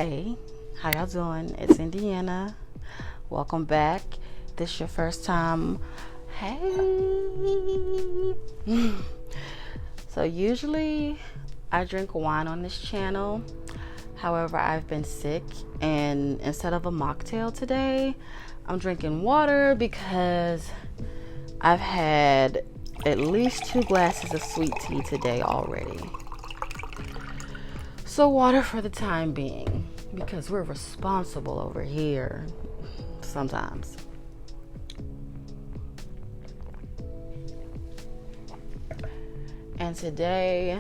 Hey, how y'all doing? It's Indiana. Welcome back. This your first time. Hey. So usually I drink wine on this channel. However, I've been sick, and instead of a mocktail today, I'm drinking water because I've had at least 2 glasses of sweet tea today already. So water for the time being, because we're responsible over here sometimes. And today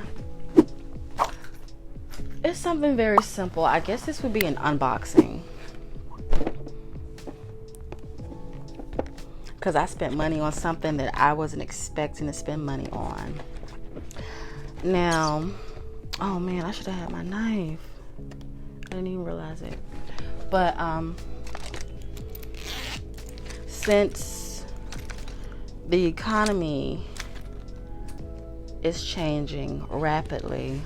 it's something very simple. I guess this would be an unboxing, because I spent money on something that I wasn't expecting to spend money on. Now, oh man, I should have had my knife. I didn't even realize it. But since the economy is changing rapidly,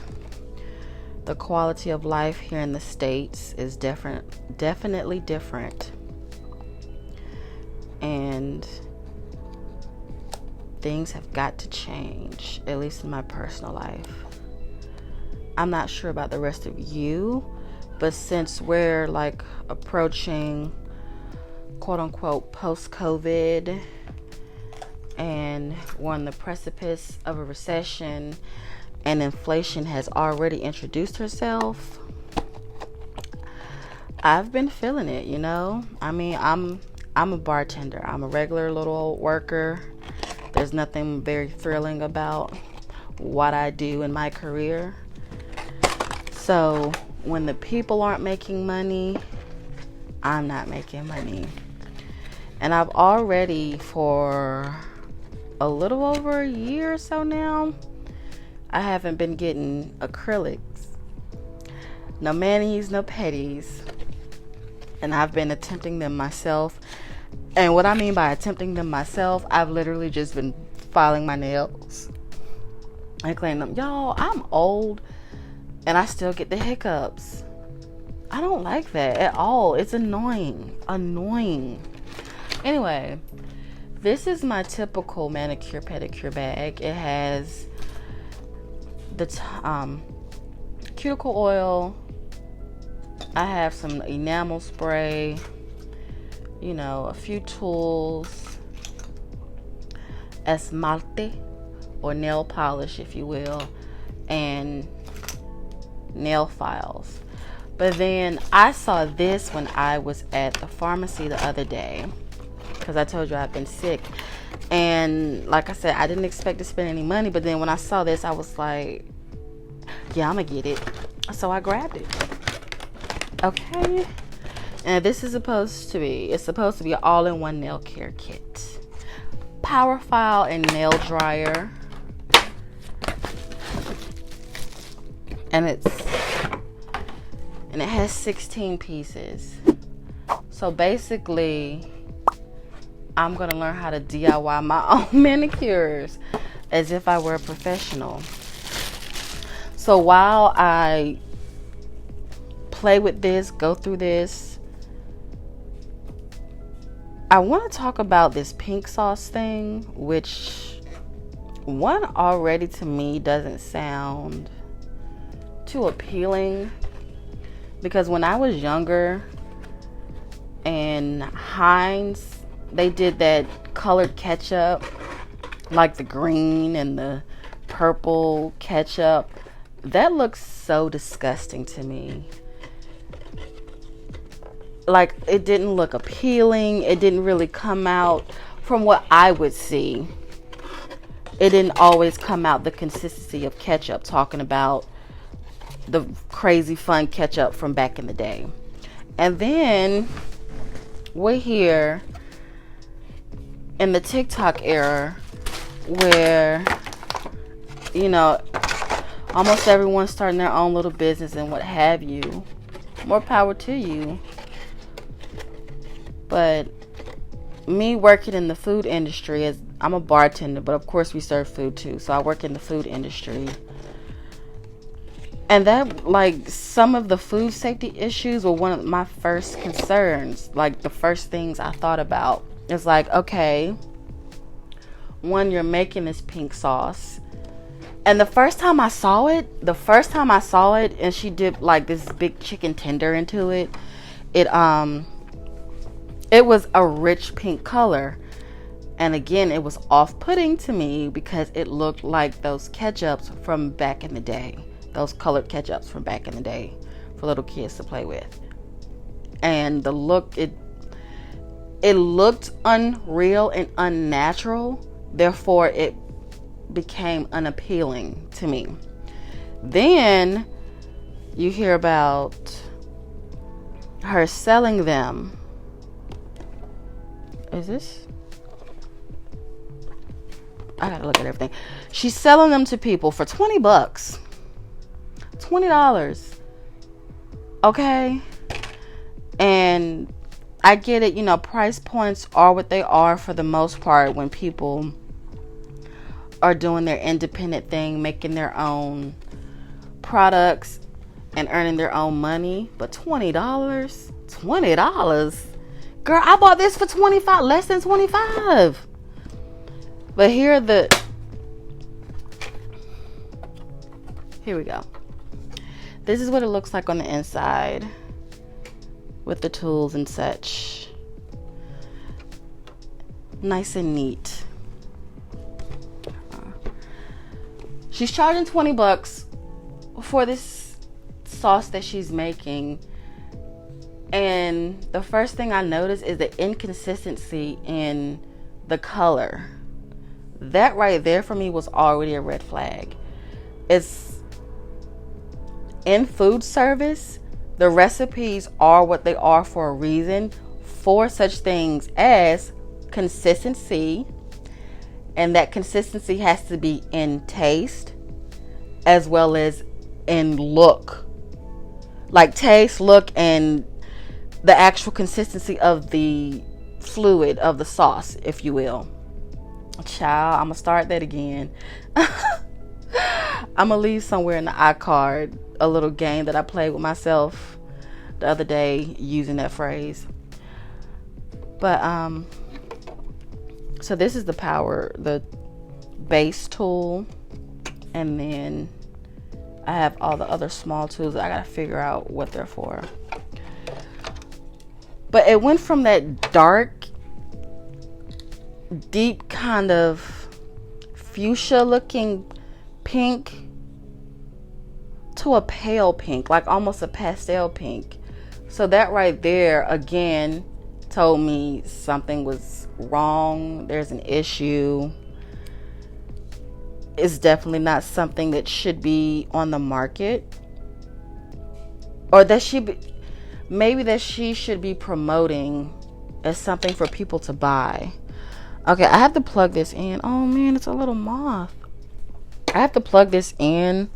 the quality of life here in the States is definitely different. And things have got to change, at least in my personal life. I'm not sure about the rest of you, but since we're like approaching quote unquote post-COVID and we're on the precipice of a recession and inflation has already introduced herself, I've been feeling it, you know? I mean, I'm a bartender. I'm a regular little worker. There's nothing very thrilling about what I do in my career. So when the people aren't making money, I'm not making money. And I've already, for a little over a year or so now, I haven't been getting acrylics. No manis, no petties. And I've been attempting them myself. And what I mean by attempting them myself, I've literally just been filing my nails and cleaning them. Y'all, I'm old and I still get the hiccups. I don't like that at all. It's annoying. Anyway, this is my typical manicure pedicure bag. It has the cuticle oil. I have some enamel spray, you know, a few tools, esmalte or nail polish, if you will, and nail files. But then I saw this when I was at the pharmacy the other day, because I told you I've been sick, and like I said, I didn't expect to spend any money, but then when I saw this, I was like, yeah, I'm gonna get it. So I grabbed it. Okay. And this is supposed to be an all-in-one nail care kit. Power file and nail dryer. And it has 16 pieces. So basically, I'm going to learn how to DIY my own manicures as if I were a professional. So while I play with this, go through this, I want to talk about this pink sauce thing, which one already to me doesn't sound too appealing, because when I was younger and Heinz, they did that colored ketchup, like the green and the purple ketchup. That looks so disgusting to me. Like, it didn't look appealing. It didn't really come out from what I would see. It didn't always come out the consistency of ketchup, talking about the crazy fun ketchup from back in the day. And then we're here in the TikTok era where, you know, almost everyone's starting their own little business and what have you. More power to you. But me working in the food industry, I'm a bartender, but of course we serve food too. So I work in the food industry. And that, like, some of the food safety issues were one of my first concerns. Like, the first things I thought about. It's like, okay, when you're making this pink sauce, and the first time I saw it, and she dipped like this big chicken tender into it, it was a rich pink color. And again, it was off-putting to me because it looked like those ketchups from back in the day. Those colored ketchups from back in the day for little kids to play with. And the look, it looked unreal and unnatural. Therefore, it became unappealing to me. Then you hear about her selling them. Is this? I gotta look at everything. She's selling them to people for $20. $20. Okay? And I get it, you know, price points are what they are for the most part when people are doing their independent thing, making their own products and earning their own money. But $20? $20? Girl, I bought this for $25, less than $25. But here we go. This is what it looks like on the inside with the tools and such. Nice and neat. She's charging $20 for this sauce that she's making. And the first thing I noticed is the inconsistency in the color. That right there for me was already a red flag. It's in food service, the recipes are what they are for a reason, for such things as consistency, and that consistency has to be in taste as well as in look. Like taste, look, and the actual consistency of the fluid of the sauce, if you will. Child, I'm gonna start that again. I'm gonna leave somewhere in the iCard a little game that I played with myself the other day using that phrase. But so this is the base tool, and then I have all the other small tools that I gotta figure out what they're for. But it went from that dark, deep kind of fuchsia looking pink to a pale pink, like almost a pastel pink. So that right there again told me something was wrong. There's an issue. It's definitely not something that should be on the market, or that she should be promoting as something for people to buy. Okay, I have to plug this in. Oh man, it's a little moth. I have to plug this in.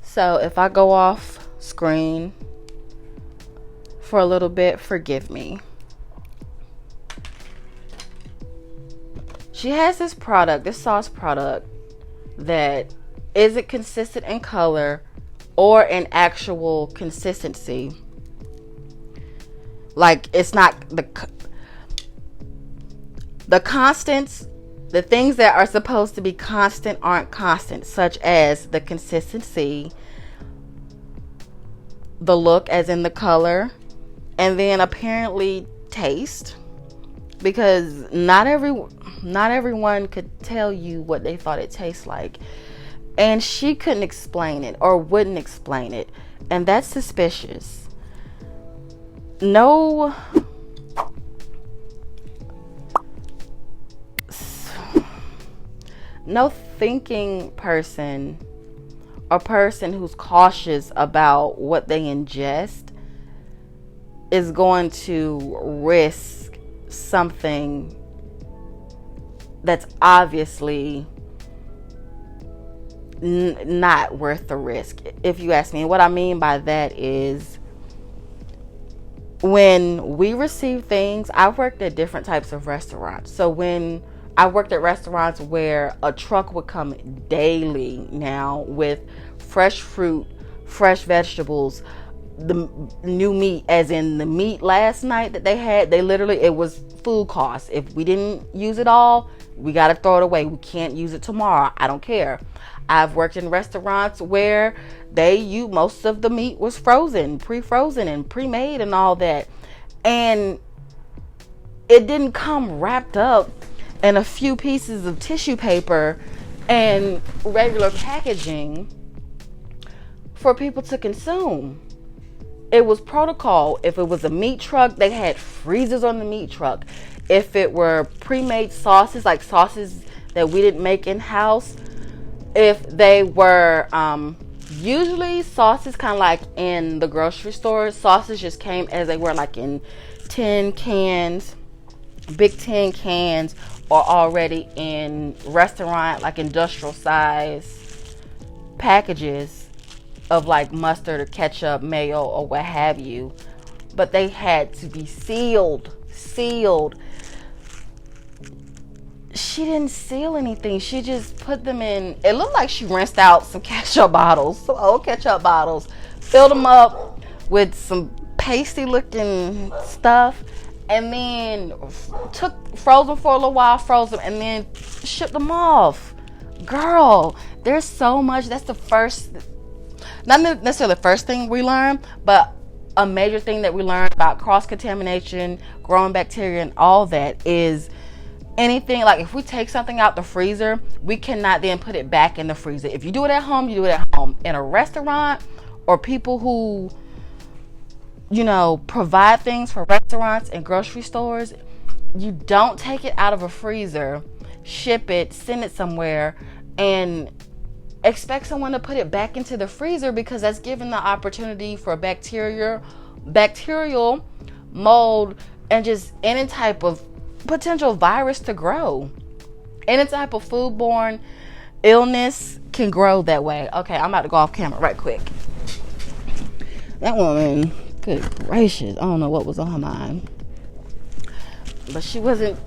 So if I go off screen for a little bit, forgive me. She has this sauce product that isn't consistent in color or in actual consistency. Like, it's not the constants, the things that are supposed to be constant aren't constant, such as the consistency, the look as in the color, and then apparently taste, because not everyone could tell you what they thought it tastes like, and she couldn't explain it or wouldn't explain it, and that's suspicious. No thinking person or person who's cautious about what they ingest is going to risk something that's obviously not worth the risk, if you ask me. And what I mean by that is, when we receive things, I've worked at different types of restaurants. So when I worked at restaurants where a truck would come daily now with fresh fruit, fresh vegetables, the new meat, as in the meat last night that they had. They literally, it was food costs. If we didn't use it all, we got to throw it away. We can't use it tomorrow. I don't care. I've worked in restaurants where most of the meat was frozen, pre-frozen and pre-made and all that. And it didn't come wrapped up in a few pieces of tissue paper and regular packaging for people to consume. It was protocol. If it was a meat truck, they had freezers on the meat truck. If it were pre-made sauces, like sauces that we didn't make in-house, if they were usually sauces, kind of like in the grocery store, sauces just came as they were, like in tin cans, big tin cans, or already in restaurant, like industrial size packages of like mustard or ketchup, mayo, or what have you. But they had to be sealed. She didn't seal anything. She just put them in. It looked like she rinsed out some ketchup bottles, some old ketchup bottles, filled them up with some pasty looking stuff, and then froze them for a little while, and then shipped them off. Girl, there's so much. That's the first, not necessarily the first thing we learned, but a major thing that we learned about cross-contamination, growing bacteria, and all that is anything, like if we take something out the freezer, we cannot then put it back in the freezer. If you do it at home, you do it at home. In a restaurant, or people who, provide things for restaurants and grocery stores, you don't take it out of a freezer, ship it, send it somewhere, and expect someone to put it back into the freezer, because that's given the opportunity for bacterial mold and just any type of potential virus to grow. Any type of foodborne illness can grow that way. Okay, I'm about to go off camera right quick. That woman, good gracious, I don't know what was on her mind. But she wasn't,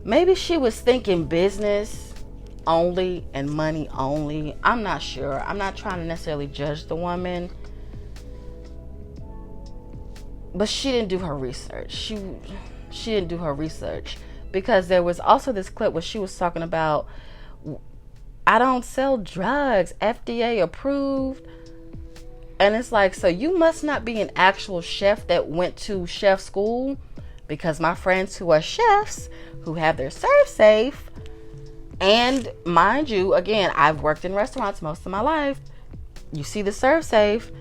maybe she was thinking business only and money only. I'm not sure. I'm not trying to necessarily judge the woman, but she didn't do her research. She didn't do her research, because there was also this clip where she was talking about, I don't sell drugs, FDA approved. And it's like, so you must not be an actual chef that went to chef school, because my friends who are chefs, who have their serve safe, and mind you, again, I've worked in restaurants most of my life. You see the serve safe,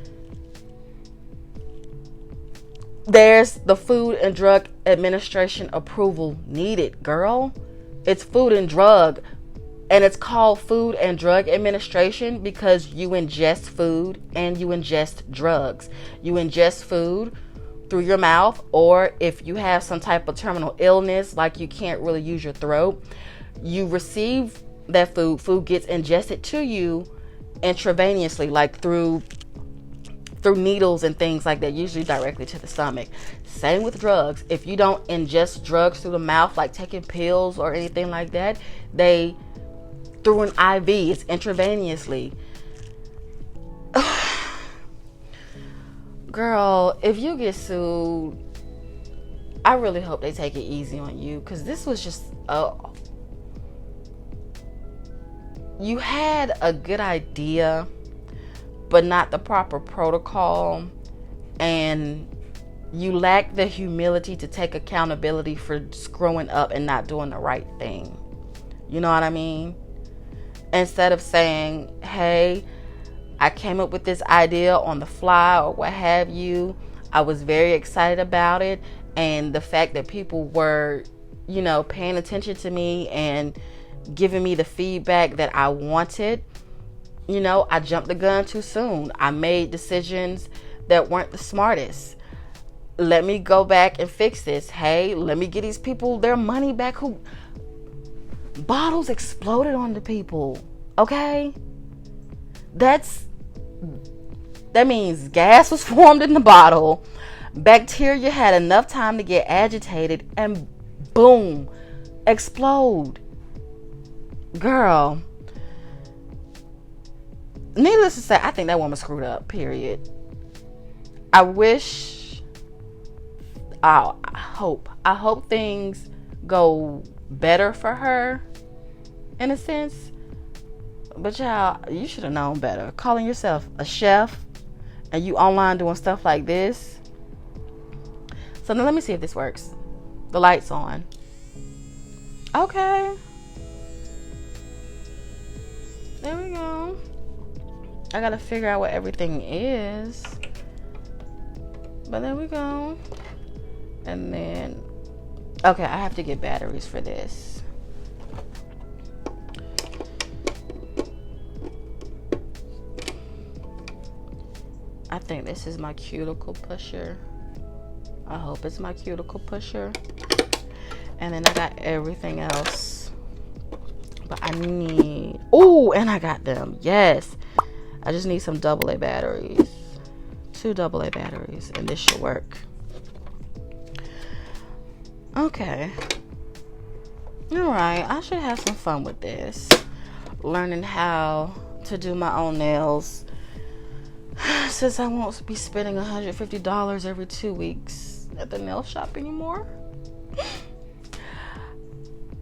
there's the Food and Drug Administration approval needed, girl. It's food and drug. And it's called Food and Drug Administration because you ingest food and you ingest drugs. You ingest food through your mouth, or if you have some type of terminal illness, like you can't really use your throat, you receive that food gets ingested to you intravenously, like through needles and things like that, usually directly to the stomach. Same with drugs. If you don't ingest drugs through the mouth, like taking pills or anything like that, they through an IV, it's intravenously. Girl, if you get sued, I really hope they take it easy on you, because this was just you had a good idea, but not the proper protocol, and you lack the humility to take accountability for screwing up and not doing the right thing. You know what I mean? Instead of saying, hey, I came up with this idea on the fly or what have you, I was very excited about it, and the fact that people were, paying attention to me and giving me the feedback that I wanted, I jumped the gun too soon. I made decisions that weren't the smartest. Let me go back and fix this. Hey, let me get these people their money back who bottles exploded on the people. Okay? That means gas was formed in the bottle. Bacteria had enough time to get agitated and boom, explode. Girl, needless to say, I think that woman screwed up, period. I hope things go better for her, in a sense. But y'all, you should have known better. Calling yourself a chef and you online doing stuff like this. So now let me see if this works. The light's on. Okay. There we go. I gotta figure out what everything is. But there we go. And then, okay, I have to get batteries for this. I think this is my cuticle pusher. I hope it's my cuticle pusher. And then I got everything else. But I need, oh, and I got them. Yes. I just need some AA batteries. 2 AA batteries, and this should work. Okay. Alright, I should have some fun with this. Learning how to do my own nails. Since I won't be spending $150 every 2 weeks at the nail shop anymore.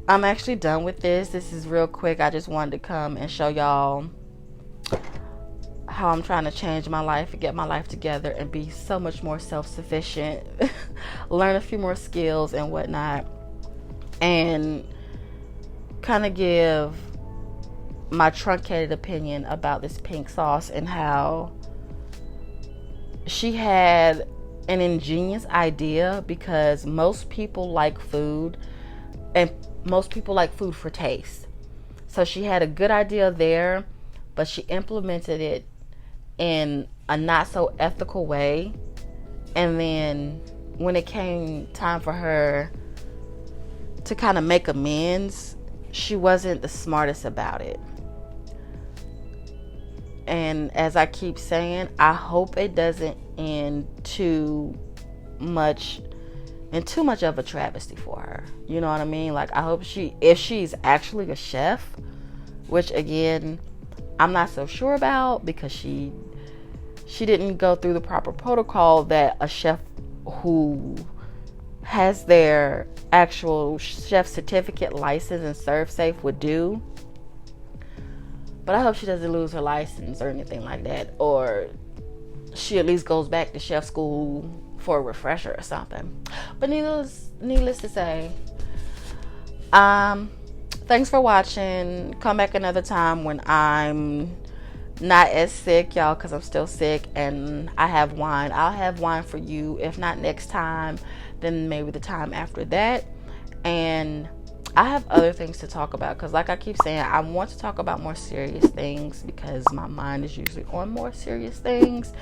I'm actually done with this. This is real quick. I just wanted to come and show y'all how I'm trying to change my life and get my life together and be so much more self-sufficient. Learn a few more skills and whatnot. And kind of give my truncated opinion about this pink sauce and how she had an ingenious idea, because most people like food and most people like food for taste. So she had a good idea there, but she implemented it in a not so ethical way. And then when it came time for her to kind of make amends, she wasn't the smartest about it. And as I keep saying, I hope it doesn't end too much of a travesty for her. You know what I mean? Like, I hope if she's actually a chef, which again, I'm not so sure about, because she didn't go through the proper protocol that a chef who has their actual chef certificate, license, and serve safe would do. But I hope she doesn't lose her license or anything like that, or she at least goes back to chef school for a refresher or something. But needless to say, thanks for watching. Come back another time when I'm not as sick, y'all, because I'm still sick and I have wine. I'll have wine for you. If not next time, then maybe the time after that. And I have other things to talk about, because like I keep saying, I want to talk about more serious things because my mind is usually on more serious things.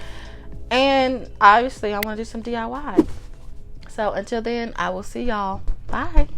And obviously I want to do some DIY. So until then, I will see y'all. Bye.